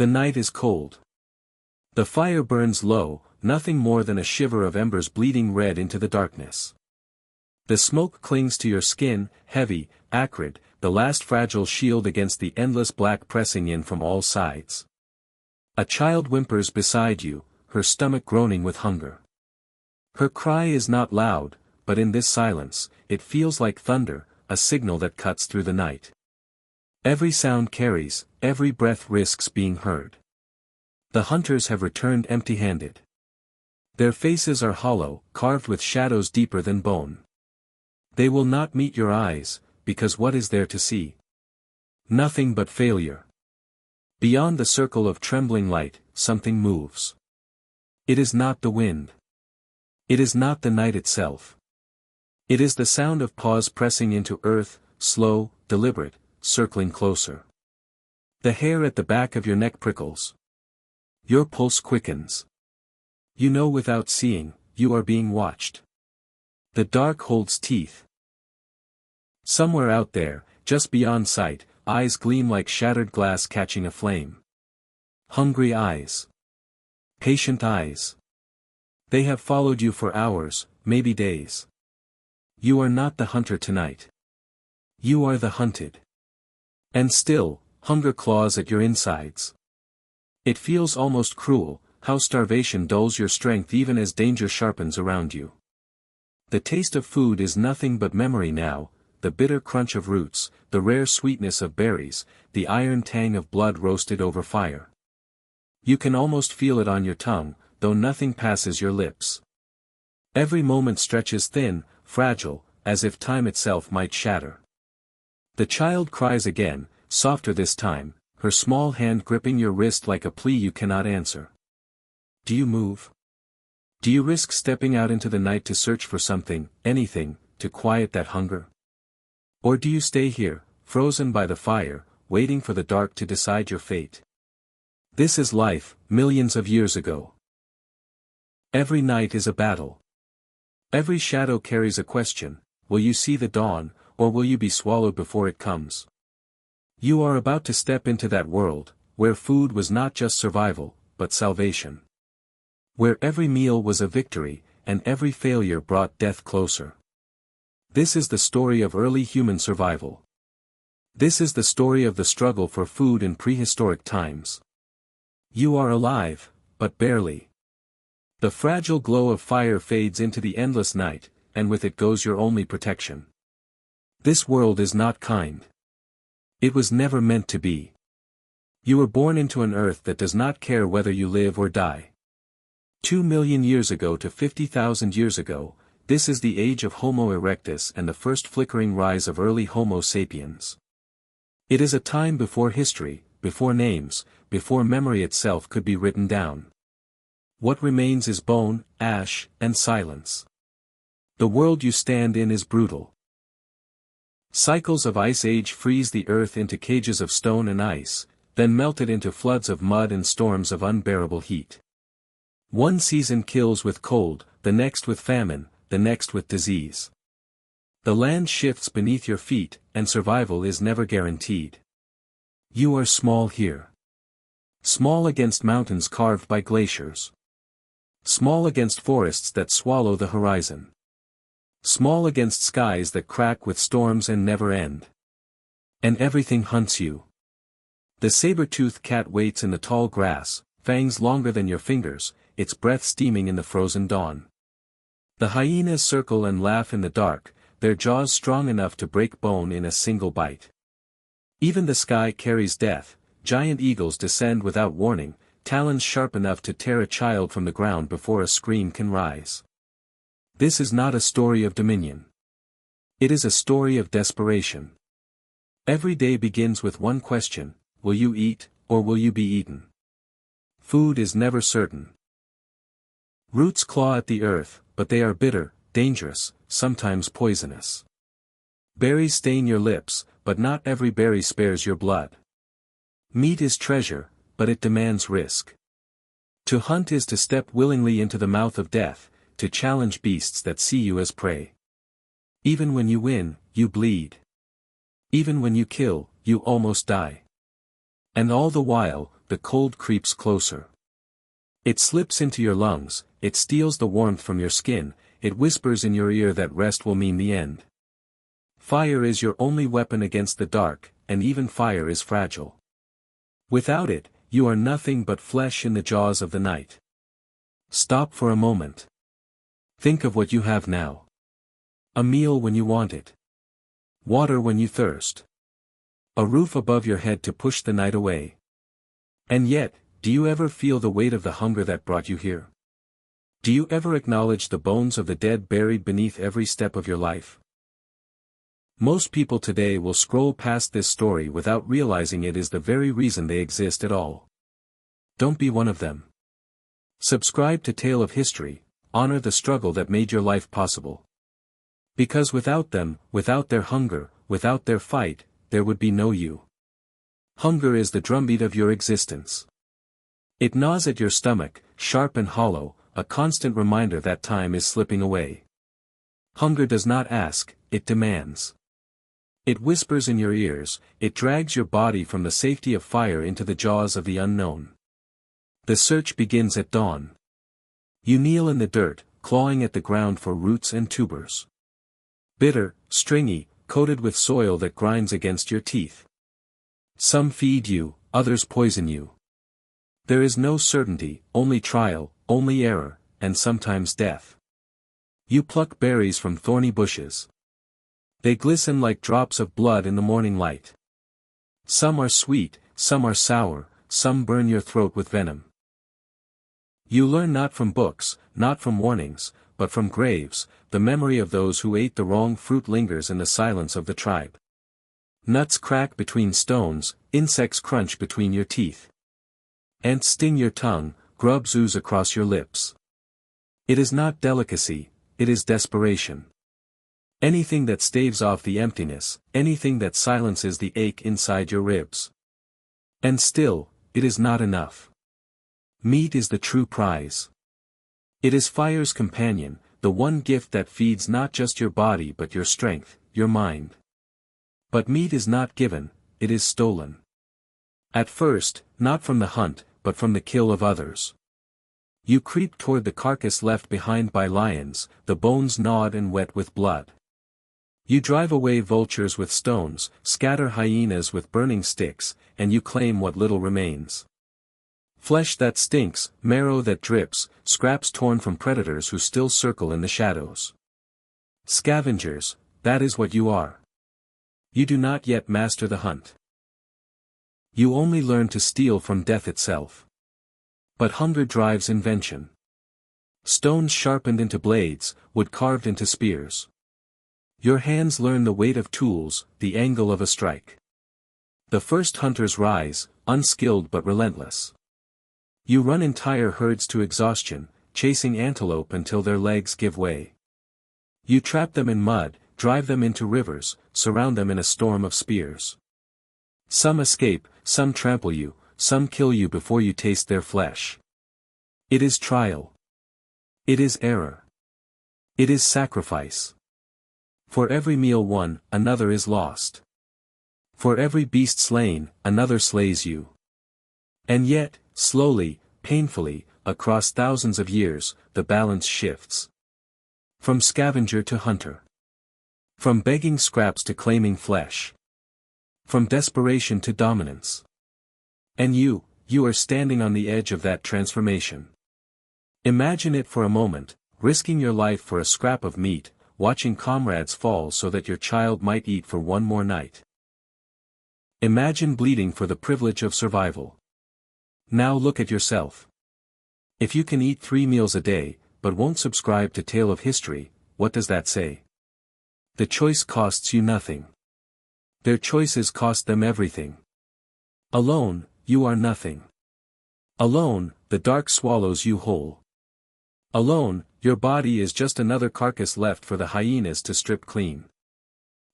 The night is cold. The fire burns low, nothing more than a shiver of embers bleeding red into the darkness. The smoke clings to your skin, heavy, acrid, the last fragile shield against the endless black pressing in from all sides. A child whimpers beside you, her stomach groaning with hunger. Her cry is not loud, but in this silence, it feels like thunder, a signal that cuts through the night. Every sound carries, every breath risks being heard. The hunters have returned empty-handed. Their faces are hollow, carved with shadows deeper than bone. They will not meet your eyes, because what is there to see? Nothing but failure. Beyond the circle of trembling light, something moves. It is not the wind. It is not the night itself. It is the sound of paws pressing into earth, slow, deliberate, circling closer. The hair at the back of your neck prickles. Your pulse quickens. You know without seeing, you are being watched. The dark holds teeth. Somewhere out there, just beyond sight, eyes gleam like shattered glass catching a flame. Hungry eyes. Patient eyes. They have followed you for hours, maybe days. You are not the hunter tonight. You are the hunted. And still, hunger claws at your insides. It feels almost cruel, how starvation dulls your strength even as danger sharpens around you. The taste of food is nothing but memory now, the bitter crunch of roots, the rare sweetness of berries, the iron tang of blood roasted over fire. You can almost feel it on your tongue, though nothing passes your lips. Every moment stretches thin, fragile, as if time itself might shatter. The child cries again, softer this time, her small hand gripping your wrist like a plea you cannot answer. Do you move? Do you risk stepping out into the night to search for something, anything, to quiet that hunger? Or do you stay here, frozen by the fire, waiting for the dark to decide your fate? This is life, millions of years ago. Every night is a battle. Every shadow carries a question: will you see the dawn, or will you be swallowed before it comes? You are about to step into that world, where food was not just survival, but salvation. Where every meal was a victory, and every failure brought death closer. This is the story of early human survival. This is the story of the struggle for food in prehistoric times. You are alive, but barely. The fragile glow of fire fades into the endless night, and with it goes your only protection. This world is not kind. It was never meant to be. You were born into an earth that does not care whether you live or die. 2 million years ago to 50,000 years ago, this is the age of Homo erectus and the first flickering rise of early Homo sapiens. It is a time before history, before names, before memory itself could be written down. What remains is bone, ash, and silence. The world you stand in is brutal. Cycles of ice age freeze the earth into cages of stone and ice, then melt it into floods of mud and storms of unbearable heat. One season kills with cold, the next with famine, the next with disease. The land shifts beneath your feet, and survival is never guaranteed. You are small here. Small against mountains carved by glaciers. Small against forests that swallow the horizon. Small against skies that crack with storms and never end. And everything hunts you. The saber-toothed cat waits in the tall grass, fangs longer than your fingers, its breath steaming in the frozen dawn. The hyenas circle and laugh in the dark, their jaws strong enough to break bone in a single bite. Even the sky carries death, giant eagles descend without warning, talons sharp enough to tear a child from the ground before a scream can rise. This is not a story of dominion. It is a story of desperation. Every day begins with one question: will you eat, or will you be eaten? Food is never certain. Roots claw at the earth, but they are bitter, dangerous, sometimes poisonous. Berries stain your lips, but not every berry spares your blood. Meat is treasure, but it demands risk. To hunt is to step willingly into the mouth of death, to challenge beasts that see you as prey. Even when you win, you bleed. Even when you kill, you almost die. And all the while, the cold creeps closer. It slips into your lungs, it steals the warmth from your skin, it whispers in your ear that rest will mean the end. Fire is your only weapon against the dark, and even fire is fragile. Without it, you are nothing but flesh in the jaws of the night. Stop for a moment. Think of what you have now. A meal when you want it. Water when you thirst. A roof above your head to push the night away. And yet, do you ever feel the weight of the hunger that brought you here? Do you ever acknowledge the bones of the dead buried beneath every step of your life? Most people today will scroll past this story without realizing it is the very reason they exist at all. Don't be one of them. Subscribe to Tale of History, honor the struggle that made your life possible. Because without them, without their hunger, without their fight, there would be no you. Hunger is the drumbeat of your existence. It gnaws at your stomach, sharp and hollow, a constant reminder that time is slipping away. Hunger does not ask, it demands. It whispers in your ears, it drags your body from the safety of fire into the jaws of the unknown. The search begins at dawn. You kneel in the dirt, clawing at the ground for roots and tubers. Bitter, stringy, coated with soil that grinds against your teeth. Some feed you, others poison you. There is no certainty, only trial, only error, and sometimes death. You pluck berries from thorny bushes. They glisten like drops of blood in the morning light. Some are sweet, some are sour, some burn your throat with venom. You learn not from books, not from warnings, but from graves. The memory of those who ate the wrong fruit lingers in the silence of the tribe. Nuts crack between stones, insects crunch between your teeth. Ants sting your tongue, grubs ooze across your lips. It is not delicacy, it is desperation. Anything that staves off the emptiness, anything that silences the ache inside your ribs. And still, it is not enough. Meat is the true prize. It is fire's companion, the one gift that feeds not just your body but your strength, your mind. But meat is not given, it is stolen. At first, not from the hunt, but from the kill of others. You creep toward the carcass left behind by lions, the bones gnawed and wet with blood. You drive away vultures with stones, scatter hyenas with burning sticks, and you claim what little remains. Flesh that stinks, marrow that drips, scraps torn from predators who still circle in the shadows. Scavengers, that is what you are. You do not yet master the hunt. You only learn to steal from death itself. But hunger drives invention. Stones sharpened into blades, wood carved into spears. Your hands learn the weight of tools, the angle of a strike. The first hunters rise, unskilled but relentless. You run entire herds to exhaustion, chasing antelope until their legs give way. You trap them in mud, drive them into rivers, surround them in a storm of spears. Some escape, some trample you, some kill you before you taste their flesh. It is trial. It is error. It is sacrifice. For every meal won, another is lost. For every beast slain, another slays you. And yet, slowly, painfully, across thousands of years, the balance shifts. From scavenger to hunter. From begging scraps to claiming flesh. From desperation to dominance. And you are standing on the edge of that transformation. Imagine it for a moment, risking your life for a scrap of meat, watching comrades fall so that your child might eat for one more night. Imagine bleeding for the privilege of survival. Now look at yourself. If you can eat 3 meals a day, but won't subscribe to Tale of History, what does that say? The choice costs you nothing. Their choices cost them everything. Alone, you are nothing. Alone, the dark swallows you whole. Alone, your body is just another carcass left for the hyenas to strip clean.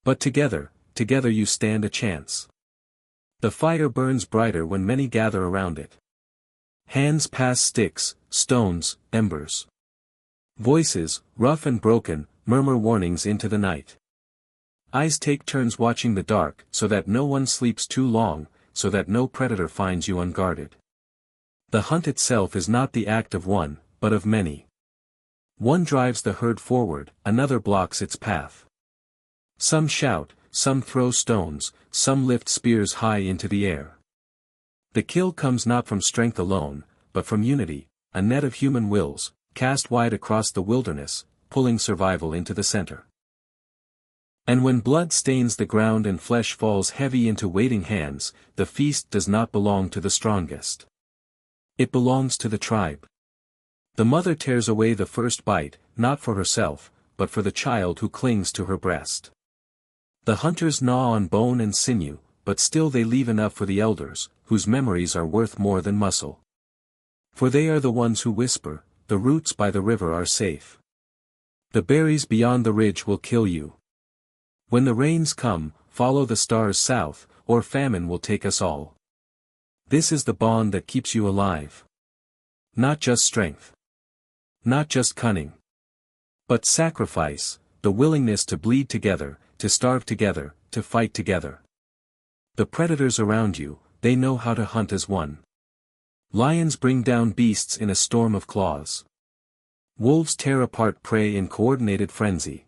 But together you stand a chance. The fire burns brighter when many gather around it. Hands pass sticks, stones, embers. Voices, rough and broken, murmur warnings into the night. Eyes take turns watching the dark so that no one sleeps too long, so that no predator finds you unguarded. The hunt itself is not the act of one, but of many. One drives the herd forward, another blocks its path. Some shout, some throw stones, some lift spears high into the air. The kill comes not from strength alone, but from unity, a net of human wills, cast wide across the wilderness, pulling survival into the center. And when blood stains the ground and flesh falls heavy into waiting hands, the feast does not belong to the strongest. It belongs to the tribe. The mother tears away the first bite, not for herself, but for the child who clings to her breast. The hunters gnaw on bone and sinew, but still they leave enough for the elders, whose memories are worth more than muscle. For they are the ones who whisper, "The roots by the river are safe. The berries beyond the ridge will kill you. When the rains come, follow the stars south, or famine will take us all." This is the bond that keeps you alive. Not just strength. Not just cunning. But sacrifice, the willingness to bleed together, to starve together, to fight together. The predators around you, they know how to hunt as one. Lions bring down beasts in a storm of claws. Wolves tear apart prey in coordinated frenzy.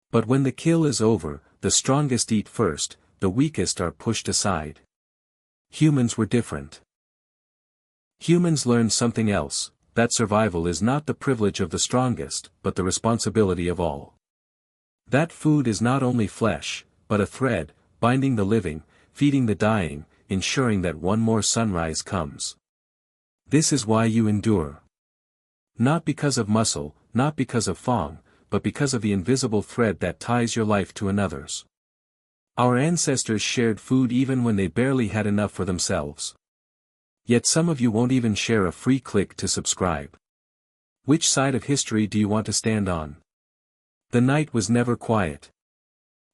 But when the kill is over, the strongest eat first, the weakest are pushed aside. Humans were different. Humans learned something else, that survival is not the privilege of the strongest, but the responsibility of all. That food is not only flesh, but a thread, binding the living, feeding the dying, ensuring that one more sunrise comes. This is why you endure. Not because of muscle, not because of fang, but because of the invisible thread that ties your life to another's. Our ancestors shared food even when they barely had enough for themselves. Yet some of you won't even share a free click to subscribe. Which side of history do you want to stand on? The night was never quiet.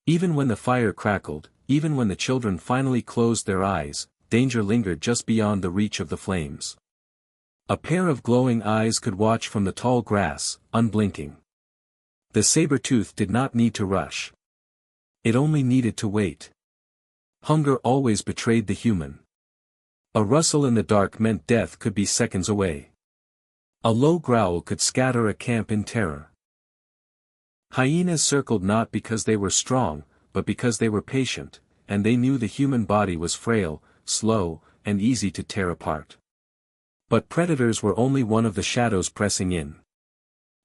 Even when the fire crackled, even when the children finally closed their eyes, danger lingered just beyond the reach of the flames. A pair of glowing eyes could watch from the tall grass, unblinking. The saber-tooth did not need to rush. It only needed to wait. Hunger always betrayed the human. A rustle in the dark meant death could be seconds away. A low growl could scatter a camp in terror. Hyenas circled not because they were strong, but because they were patient, and they knew the human body was frail, slow, and easy to tear apart. But predators were only one of the shadows pressing in.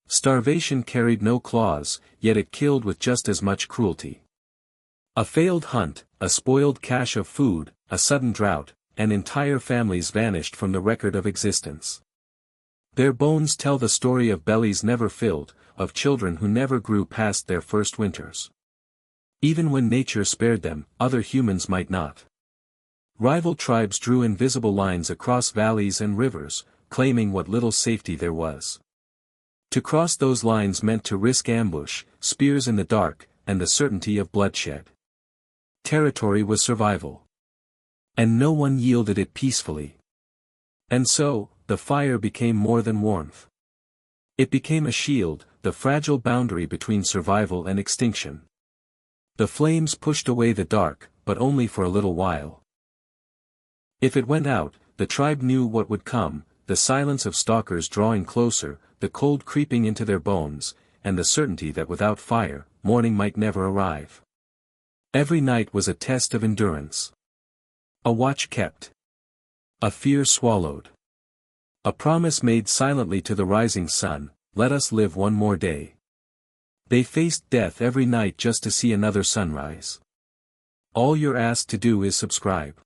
Starvation carried no claws, yet it killed with just as much cruelty. A failed hunt, a spoiled cache of food, a sudden drought, and entire families vanished from the record of existence. Their bones tell the story of bellies never filled, of children who never grew past their first winters. Even when nature spared them, other humans might not. Rival tribes drew invisible lines across valleys and rivers, claiming what little safety there was. To cross those lines meant to risk ambush, spears in the dark, and the certainty of bloodshed. Territory was survival. And no one yielded it peacefully. And so, the fire became more than warmth. It became a shield, the fragile boundary between survival and extinction. The flames pushed away the dark, but only for a little while. If it went out, the tribe knew what would come, the silence of stalkers drawing closer, the cold creeping into their bones, and the certainty that without fire, morning might never arrive. Every night was a test of endurance. A watch kept. A fear swallowed. A promise made silently to the rising sun, "Let us live one more day." They faced death every night just to see another sunrise. All you're asked to do is subscribe.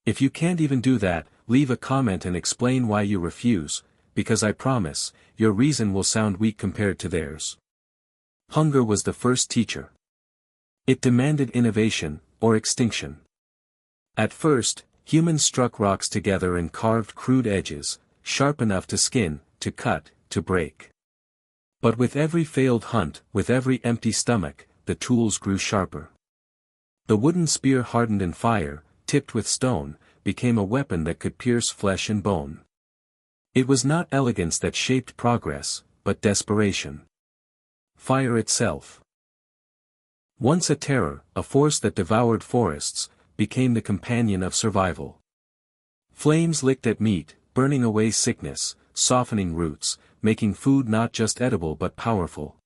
If you can't even do that, leave a comment and explain why you refuse, because I promise, your reason will sound weak compared to theirs. Hunger was the first teacher. It demanded innovation, or extinction. At first, humans struck rocks together and carved crude edges, sharp enough to skin, to cut, to break. But with every failed hunt, with every empty stomach, the tools grew sharper. The wooden spear hardened in fire, tipped with stone, became a weapon that could pierce flesh and bone. It was not elegance that shaped progress, but desperation. Fire itself. Once a terror, a force that devoured forests, became the companion of survival. Flames licked at meat, burning away sickness, softening roots, making food not just edible but powerful.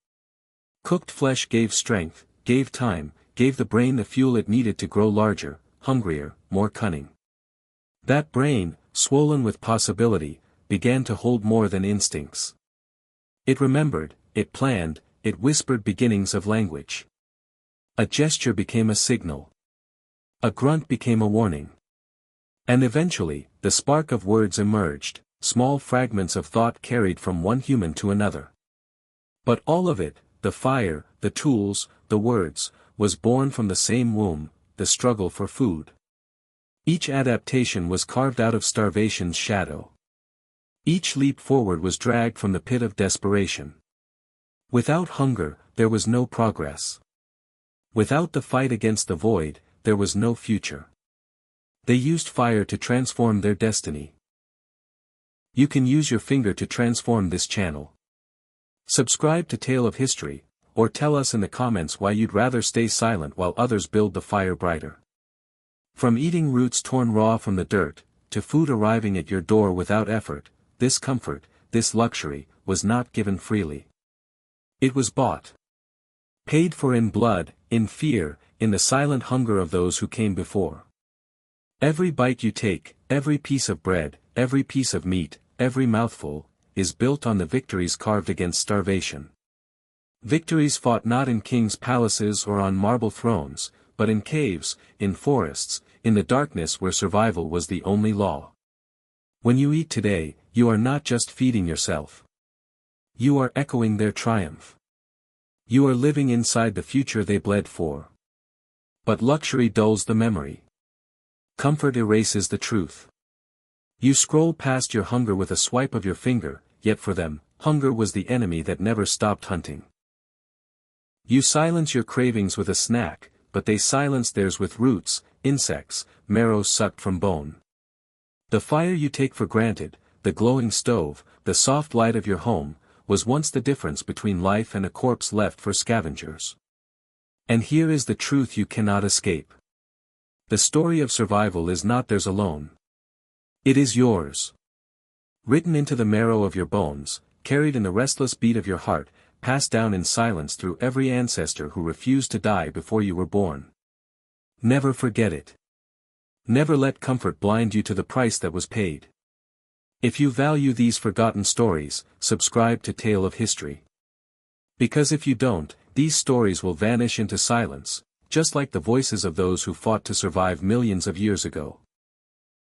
Cooked flesh gave strength, gave time, gave the brain the fuel it needed to grow larger, hungrier, more cunning. That brain, swollen with possibility, began to hold more than instincts. It remembered, it planned, it whispered beginnings of language. A gesture became a signal. A grunt became a warning. And eventually, the spark of words emerged, small fragments of thought carried from one human to another. But all of it, the fire, the tools, the words, was born from the same womb, the struggle for food. Each adaptation was carved out of starvation's shadow. Each leap forward was dragged from the pit of desperation. Without hunger, there was no progress. Without the fight against the void, there was no future. They used fire to transform their destiny. You can use your finger to transform this channel. Subscribe to Tale of History, or tell us in the comments why you'd rather stay silent while others build the fire brighter. From eating roots torn raw from the dirt, to food arriving at your door without effort, this comfort, this luxury, was not given freely. It was bought. Paid for in blood, in fear, in the silent hunger of those who came before. Every bite you take, every piece of bread, every piece of meat, every mouthful, is built on the victories carved against starvation. Victories fought not in kings' palaces or on marble thrones, but in caves, in forests, in the darkness where survival was the only law. When you eat today, you are not just feeding yourself. You are echoing their triumph. You are living inside the future they bled for. But luxury dulls the memory. Comfort erases the truth. You scroll past your hunger with a swipe of your finger, yet for them, hunger was the enemy that never stopped hunting. You silence your cravings with a snack, but they silence theirs with roots, insects, marrow sucked from bone. The fire you take for granted, the glowing stove, the soft light of your home, was once the difference between life and a corpse left for scavengers. And here is the truth you cannot escape. The story of survival is not theirs alone. It is yours. Written into the marrow of your bones, carried in the restless beat of your heart, passed down in silence through every ancestor who refused to die before you were born. Never forget it. Never let comfort blind you to the price that was paid. If you value these forgotten stories, subscribe to Tale of History. Because if you don't, these stories will vanish into silence, just like the voices of those who fought to survive millions of years ago.